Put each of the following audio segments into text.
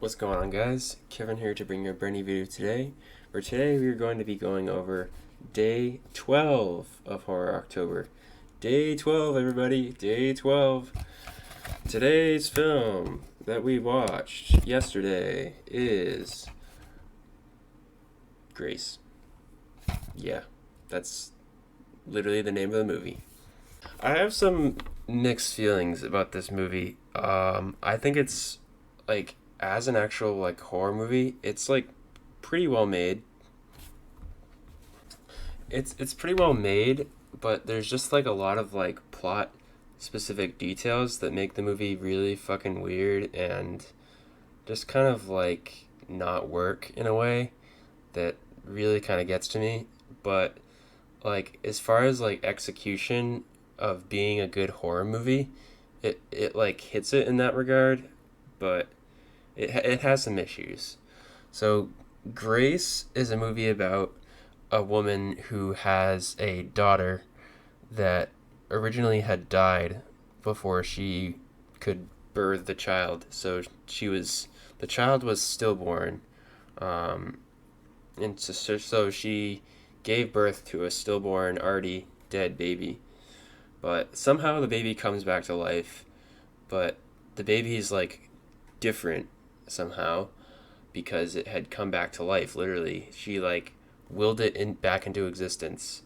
What's going on, guys? Kevin here to bring you a brand new video today. For today, we're going to be going over day 12 of Horror October. Day 12, everybody. Day 12. Today's film that we watched yesterday is Grace. Yeah, that's literally the name of the movie. I have some mixed feelings about this movie. I think it's like as an actual like horror movie, it's like pretty well made. It's pretty well made, but there's just like a lot of like plot specific details that make the movie really fucking weird and just kind of like not work in a way that really kind of gets to me. But like as far as like execution of being a good horror movie, it like hits it in that regard, but it has some issues. So Grace is a movie about a woman who has a daughter that originally had died before she could birth the child. So the child was stillborn, um, and so she gave birth to a stillborn, already dead baby. But somehow the baby comes back to life, but the baby is like different somehow because it had come back to life. Literally, she like willed it in back into existence,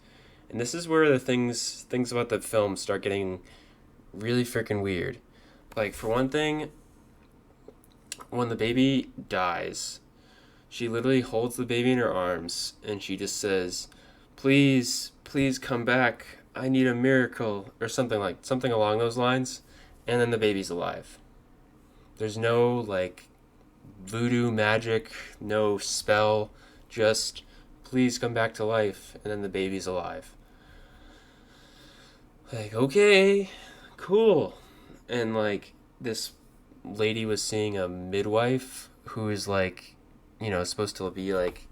and this is where the things about the film start getting really freaking weird. Like for one thing, when the baby dies, she literally holds the baby in her arms and she just says, "Please, please come back. I need a miracle," or something along those lines, and then the baby's alive. There's no like voodoo magic, no spell, just please come back to life, and then the baby's alive. Like, okay, cool. And like this lady was seeing a midwife who is like, supposed to be like,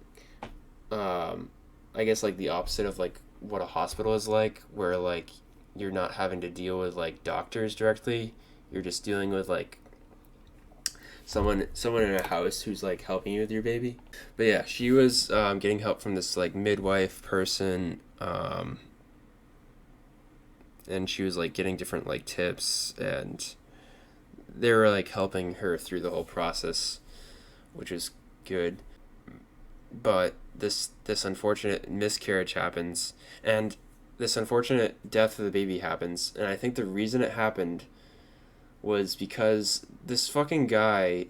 um, I guess like the opposite of like what a hospital is like, where like you're not having to deal with like doctors directly. You're just dealing with like someone in a house who's like helping you with your baby. But yeah, she was getting help from this like midwife person, and she was like getting different like tips, and they were like helping her through the whole process, which is good. But this unfortunate miscarriage happens, and this unfortunate death of the baby happens, and I think the reason it happened was because this fucking guy.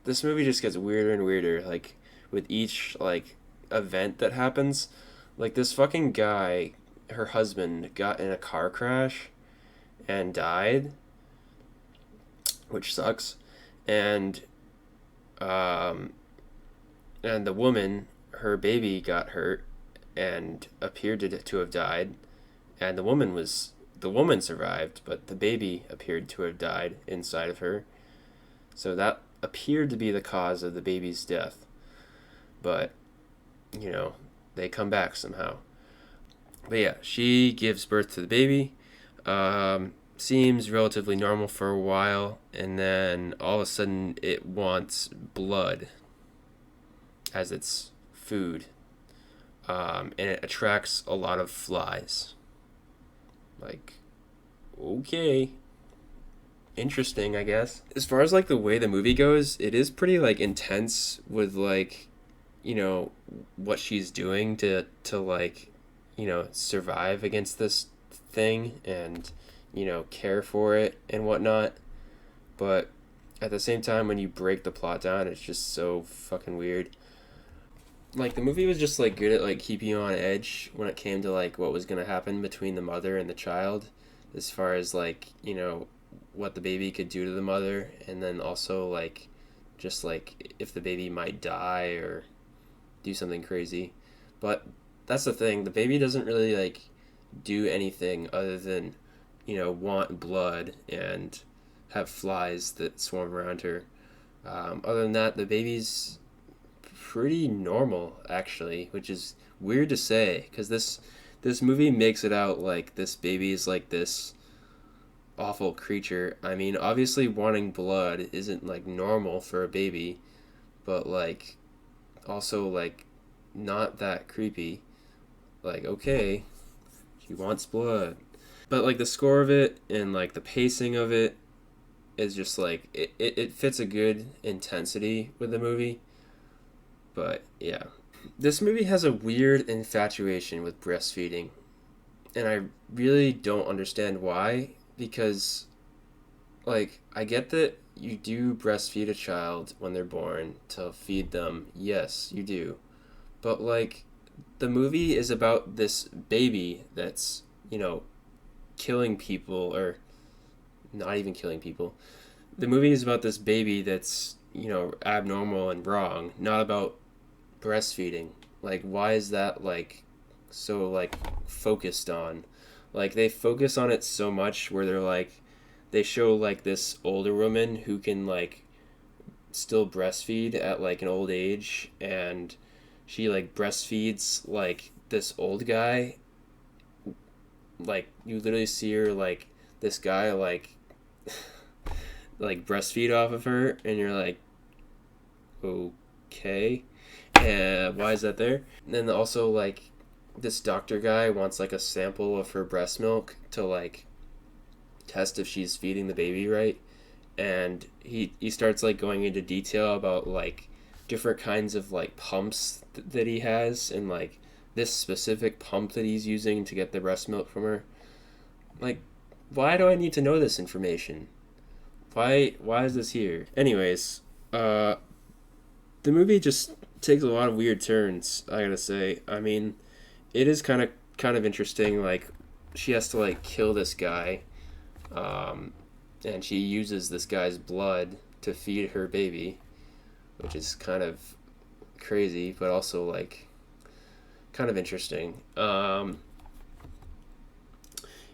This movie just gets weirder and weirder, like with each like event that happens. Like this fucking guy, her husband got in a car crash and died, which sucks. And um and the woman, her baby got hurt and appeared to have died, and the woman survived, but the baby appeared to have died inside of her. So that appeared to be the cause of the baby's death. But, you know, they come back somehow. But yeah, she gives birth to the baby. Seems relatively normal for a while, and then all of a sudden it wants blood as its food. And it attracts a lot of flies. Like, okay. Interesting, I guess. As far as like the way the movie goes, it is pretty like intense with like, what she's doing to like, survive against this thing and, care for it and whatnot. But at the same time, when you break the plot down, it's just so fucking weird. Like the movie was just like good at like keeping you on edge when it came to like what was gonna happen between the mother and the child, as far as like what the baby could do to the mother, and then also like just like if the baby might die or do something crazy. But that's the thing, the baby doesn't really like do anything other than want blood and have flies that swarm around her. Other than that, the baby's pretty normal actually, which is weird to say because this movie makes it out like this baby is like this awful creature. I mean, obviously wanting blood isn't like normal for a baby, but like also like not that creepy. Like, okay, she wants blood. But like the score of it and like the pacing of it is just like it fits a good intensity with the movie. But yeah. This movie has a weird infatuation with breastfeeding. And I really don't understand why, because like I get that you do breastfeed a child when they're born to feed them. Yes, you do. But like the movie is about this baby that's, killing people, or not even killing people. The movie is about this baby that's, abnormal and wrong, not about breastfeeding. Like why is that like so like focused on? Like they focus on it so much where they show like this older woman who can like still breastfeed at like an old age, and she like breastfeeds like this old guy. Like you literally see her like this guy like breastfeed off of her, and you're like, okay, and why is that there? And then also like this doctor guy wants like a sample of her breast milk to like test if she's feeding the baby right, and he starts like going into detail about like different kinds of like pumps that he has, and like this specific pump that he's using to get the breast milk from her. Like, why do I need to know this information? Why is this here? Anyways, the movie just takes a lot of weird turns, I gotta say. I mean, it is kind of interesting. Like, she has to like kill this guy, um, and she uses this guy's blood to feed her baby, which is kind of crazy, but also like kind of interesting.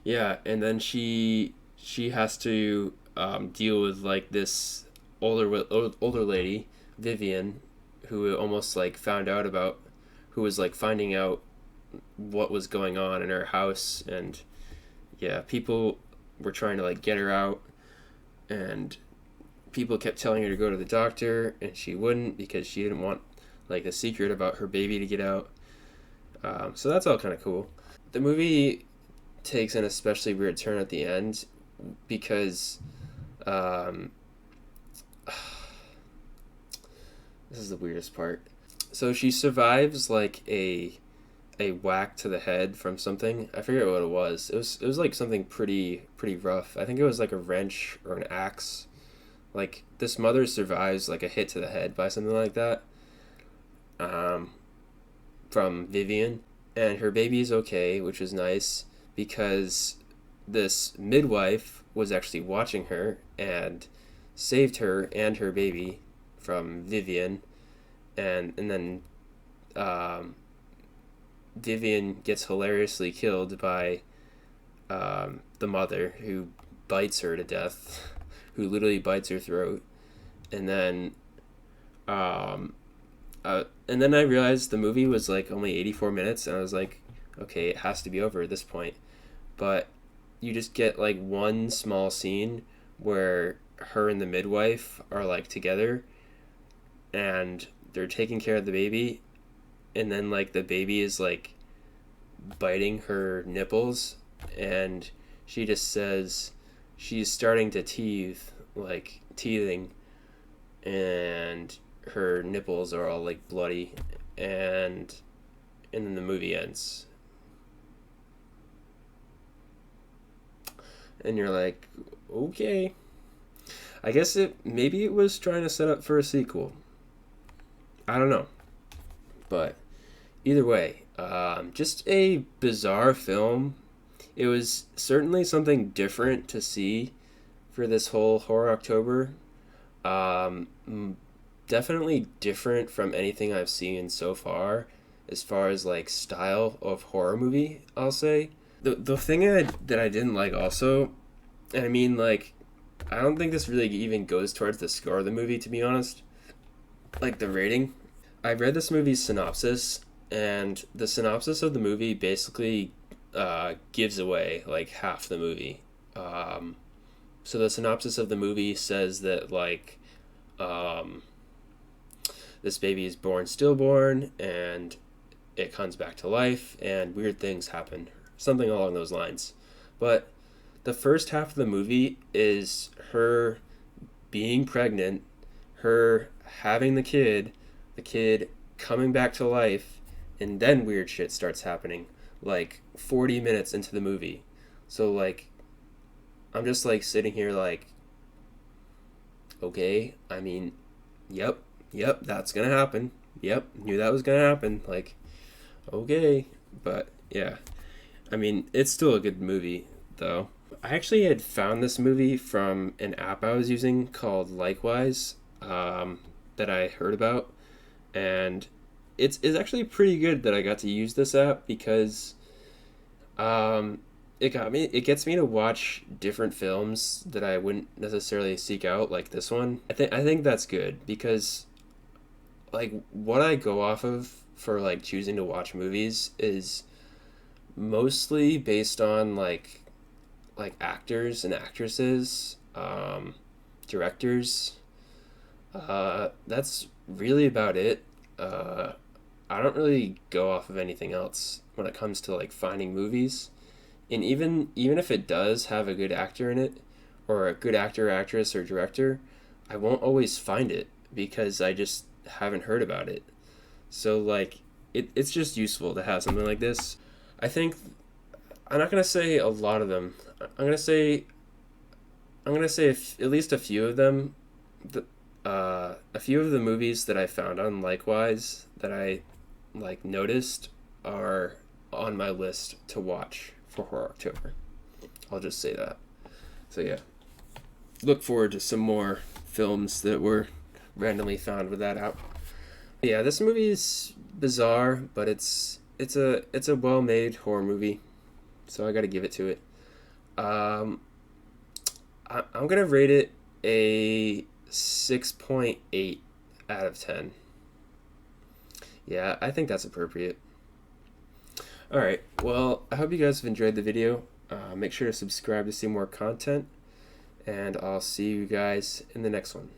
Yeah, and then she has to deal with like this older lady, Vivian, who almost like found out about, who was like finding out what was going on in her house, and yeah, people were trying to like get her out, and people kept telling her to go to the doctor, and she wouldn't because she didn't want like the secret about her baby to get out. So that's all kind of cool. The movie takes an especially weird turn at the end because um, this is the weirdest part. So she survives like a whack to the head from something. I forget what it was. It was like something pretty rough. I think it was like a wrench or an axe. Like this mother survives like a hit to the head by something like that. Um, from Vivian, and her baby's okay, which is nice because this midwife was actually watching her and saved her and her baby from Vivian, and then um, Vivian gets hilariously killed by the mother, who bites her to death, who literally bites her throat, and then um, and then I realized the movie was like only 84 minutes, and I was like, okay, it has to be over at this point. But you just get like one small scene where her and the midwife are like together, and they're taking care of the baby, and then like the baby is like biting her nipples, and she just says she's starting to teeth, like teething, and her nipples are all like bloody, and then the movie ends, and you're like, okay, I guess it was trying to set up for a sequel. I don't know, but either way, just a bizarre film. It was certainly something different to see for this whole horror October. Um, Definitely different from anything I've seen so far as like style of horror movie, I'll say. The thing that I didn't like also, and I mean like, I don't think this really even goes towards the score of the movie, to be honest. Like the rating. I read this movie's synopsis, and the synopsis of the movie basically gives away like half the movie. So the synopsis of the movie says that like um, this baby is born stillborn and it comes back to life and weird things happen, something along those lines. But the first half of the movie is her being pregnant, her having the kid coming back to life, and then weird shit starts happening like 40 minutes into the movie. So like I'm just like sitting here like, okay, I mean, yep, yep, that's gonna happen. Yep, knew that was gonna happen. Like, okay, but yeah, I mean, it's still a good movie though. I actually had found this movie from an app I was using called Likewise, that I heard about, and it's actually pretty good that I got to use this app because um, it gets me to watch different films that I wouldn't necessarily seek out, like this one. I think that's good because like what I go off of for like choosing to watch movies is mostly based on like actors and actresses, directors. That's really about it. Uh, I don't really go off of anything else when it comes to like finding movies. And even if it does have a good actor in it, or a good actor, actress, or director, I won't always find it because I just haven't heard about it. So like it's just useful to have something like this. I think I'm not gonna say a lot of them. I'm gonna say at least a few of them. A few of the movies that I found on Likewise that I like noticed are on my list to watch for Horror October. I'll just say that. So yeah, look forward to some more films that were randomly found with that out. Yeah, this movie is bizarre, but it's a well made horror movie, so I got to give it to it. Um, I'm gonna rate it a 6.8 out of 10. Yeah, I think that's appropriate. All right. Well, I hope you guys have enjoyed the video. Make sure to subscribe to see more content, and I'll see you guys in the next one.